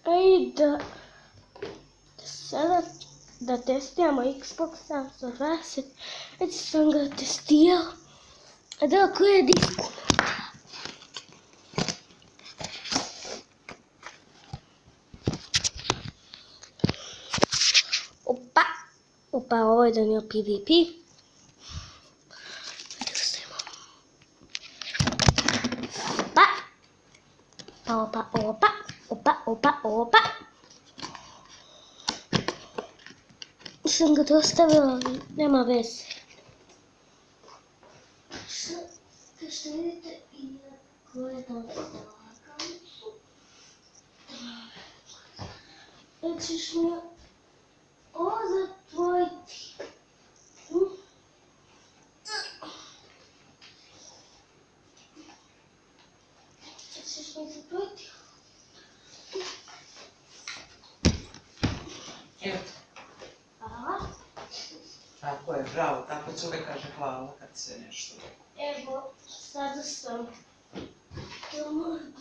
I sada da testiramo Xbox 720. Već sam ga testirao. A da, koji je disk? Opa, ovo je donio PvP. Opa. Sam ga dostavila, ali nema veze. Što vidite, iako je dostavila kancu. Ćeš mi ovo zatvoriti. Ćeš mi zatvoriti? Evo. Hvala. Tako je, bravo, tako se uvijek kaže hvala kad se nešto... Evo, sada sam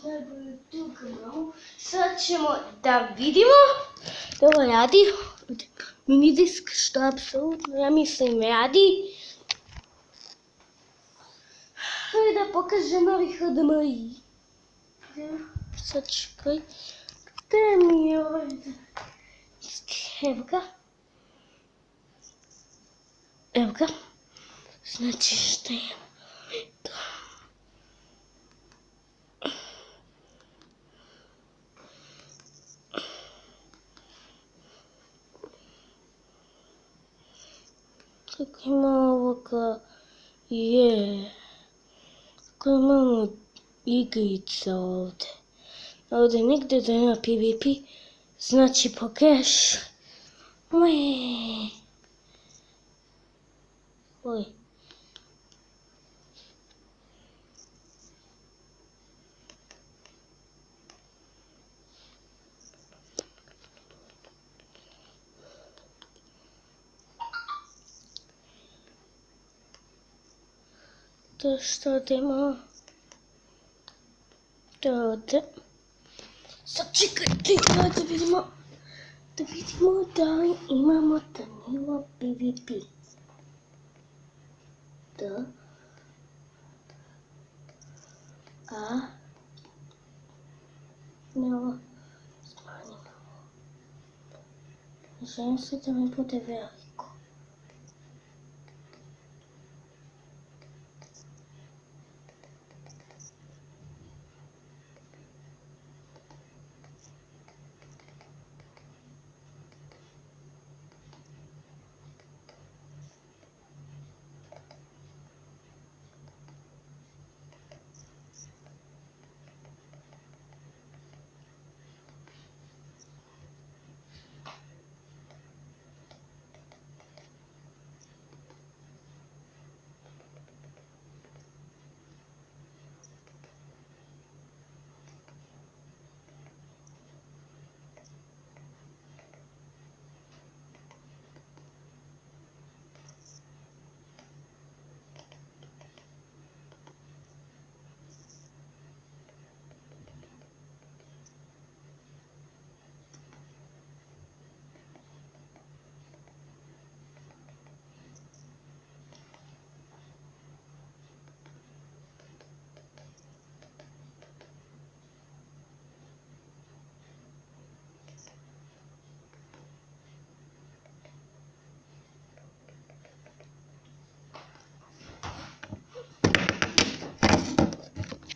najbolju tu kameru. Sad ćemo da vidimo da ovo radi. Mini disk, što apsolutno, ja mislim, radi. Hajde da pokažem novi HDMI. Sad čekaj. Gde mi je ovaj disk? Evo ga. Znači šta je to? Kako ima ovoga? Kako imamo igrica ovdje. Ovdje nigdje da ima PvP. Znači po cache. Oj. To što ima? To je ovdje. Sad čekajte, da vidimo da li imamo Danilo PvP. Da. Ne, ovo smanjimo. Želim se da mi bude veliko.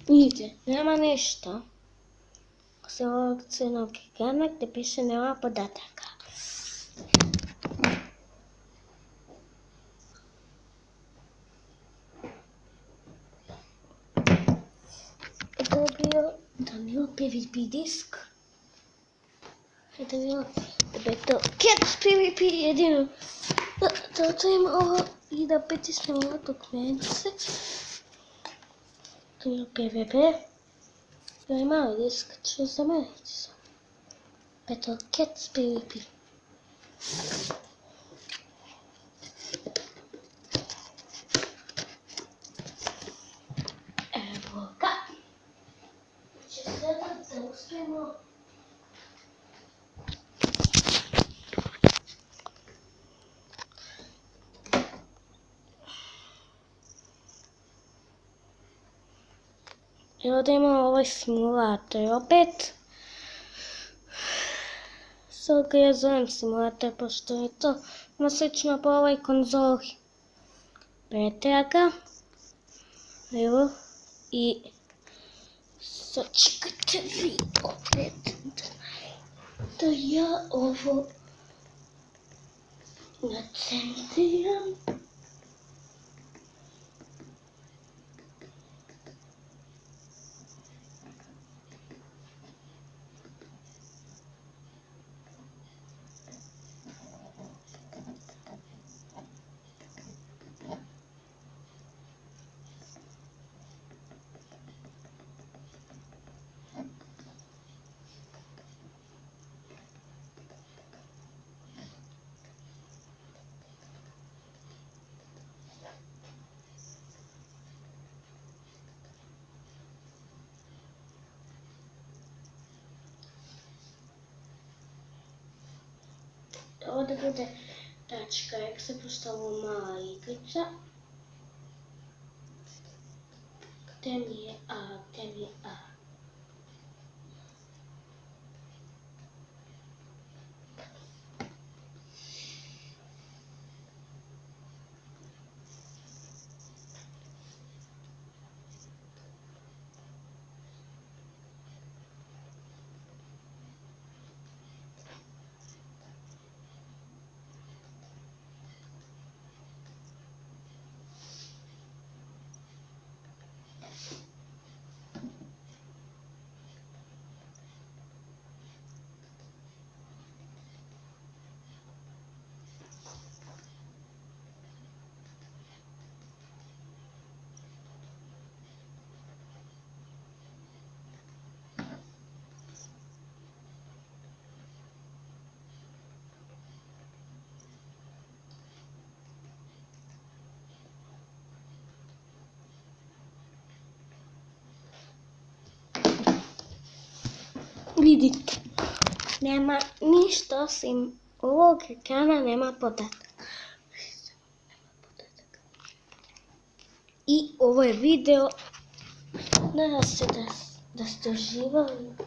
Vidite, nema ništa. Osim ovog crnog ekrana gdje piše nema podataka. To je bio Danilo PvP disk. Da je to Cats PvP jedino. Da otvorimo ovo i da pritisnemo ovo dugmenice. PvP. Ovo je mali disk, ću zameniti se. Eto, Cats PvP. Evo ga. Će sada da uspijemo I ovdje imamo ovaj simulator opet. Sad ga ja zovem simulator, pošto je to slično po ovoj konzoli. Pretraga. Evo. I sad čekajte vi opet da ja ovo nacentriram. Ovdje bude tačka exe, pošto ovo mala igrica. Gdje mi je A, gdje mi je A? Vidite, nema ništa osim ovog ekrana, nema podataka. I ovo je video. Nadam se da ste uživali.